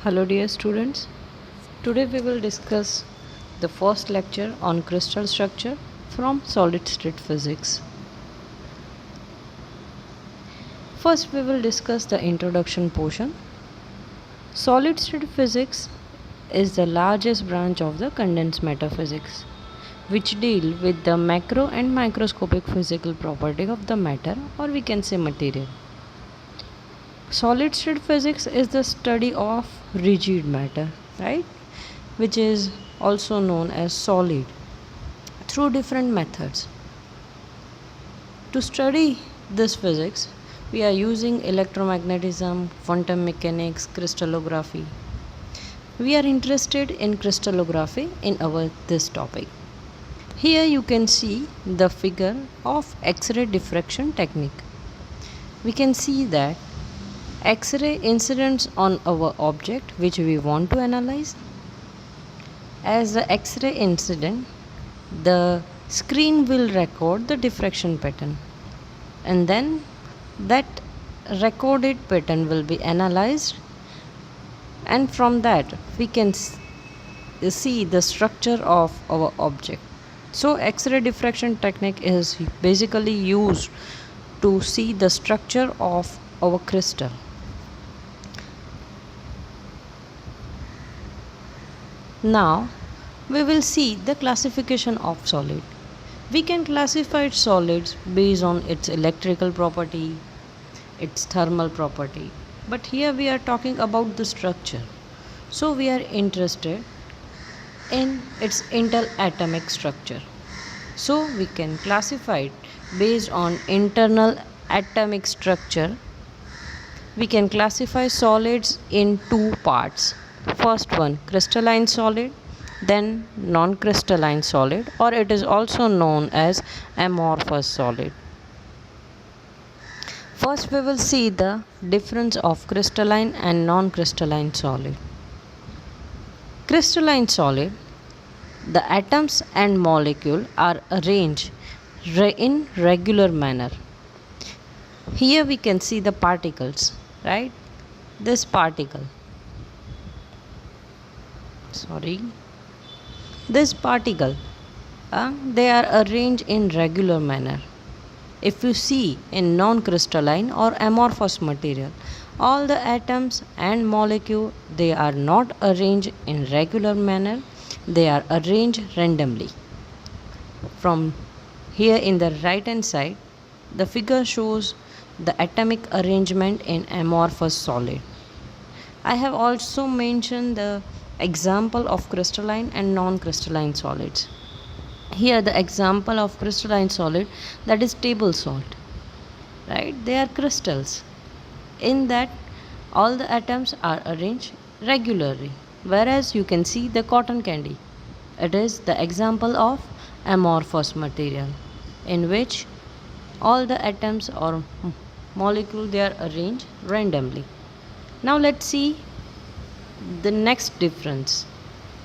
Hello dear students, today we will discuss the first lecture on crystal structure from solid state physics. First we will discuss the introduction portion. Solid state physics is the largest branch of the condensed matter physics, which deal with the macro and microscopic physical property of the matter, or we can say material. Solid state physics is the study of rigid matter, right, which is also known as solid, through different methods. To study this physics, we are using electromagnetism, quantum mechanics, crystallography. We are interested in crystallography in this topic. Here you can see the figure of X-ray diffraction technique. We can see that X-ray incidents on our object which we want to analyze. As the X-ray incident, the screen will record the diffraction pattern, and then that recorded pattern will be analyzed, and from that we can see the structure of our object. So X-ray diffraction technique is basically used to see the structure of our crystal. Now we will see the classification of solid. We can classify solids based on its electrical property, its thermal property, but here we are talking about the structure. So we are interested in its interatomic structure. So we can classify it based on internal atomic structure. We can classify solids in two parts. First one, crystalline solid, then non-crystalline solid, or it is also known as amorphous solid. First we will see the difference of crystalline and non-crystalline solid. Crystalline solid, the atoms and molecule are arranged in regular manner. Here we can see the particles, right? This particle, they are arranged in regular manner. If you see in non-crystalline or amorphous material, all the atoms and molecule, they are not arranged in regular manner, they are arranged randomly. From here in the right hand side, the figure shows the atomic arrangement in amorphous solid. I have also mentioned the example of crystalline and non-crystalline solids. Here the example of crystalline solid, that is table salt, right? They are crystals. In that all the atoms are arranged regularly, whereas you can see the cotton candy, it is the example of amorphous material in which all the atoms or molecule, they are arranged randomly. Now let's see the next difference.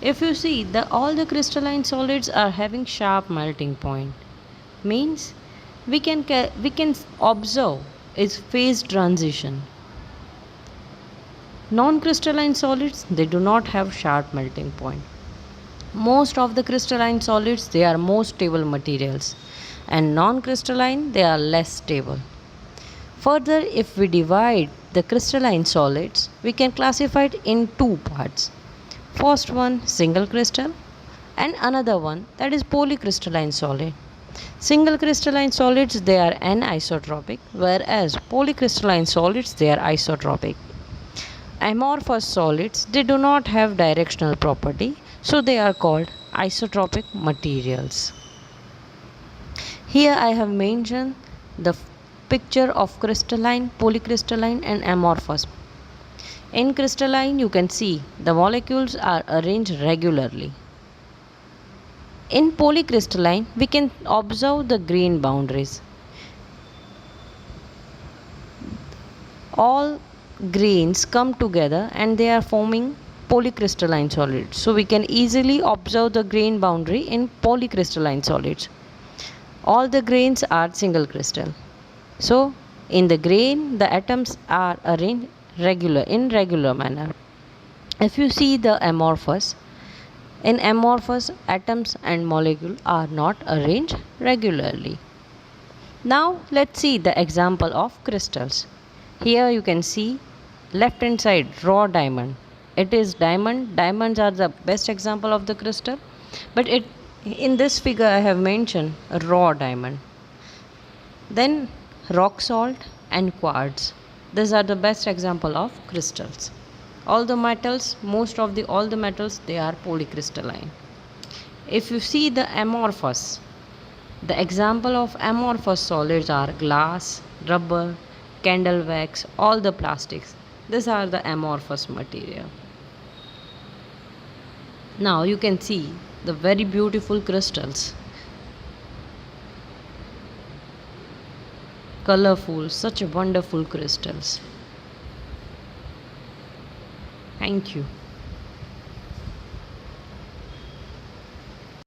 If you see all the crystalline solids are having sharp melting point, means we can observe its phase transition. Non-crystalline solids, they do not have sharp melting point. Most of the crystalline solids, they are more stable materials, and non-crystalline, they are less stable. Further, if we divide the crystalline solids, we can classify it in two parts. First one, single crystal, and another one, that is polycrystalline solid. Single crystalline solids, they are anisotropic, whereas polycrystalline solids, they are isotropic. Amorphous solids, they do not have directional property, so they are called isotropic materials. Here I have mentioned the picture of crystalline, polycrystalline and amorphous. In crystalline, you can see the molecules are arranged regularly. In polycrystalline, we can observe the grain boundaries. All grains come together and they are forming polycrystalline solids. So we can easily observe the grain boundary in polycrystalline solids. All the grains are single crystal. So in the grain, the atoms are arranged in regular manner. If you see the amorphous, in amorphous, atoms and molecules are not arranged regularly. Now let's see the example of crystals. Here you can see left hand side raw diamond. It is diamond. Diamonds are the best example of the crystal, but it in this figure I have mentioned a raw diamond. Then rock salt and quartz. These are the best example of crystals. All the metals, most of the all the metals, they are polycrystalline. If you see the amorphous, the example of amorphous solids are glass, rubber, candle wax, all the plastics. These are the amorphous material. Now you can see the very beautiful crystals. Colorful, such wonderful crystals. Thank you.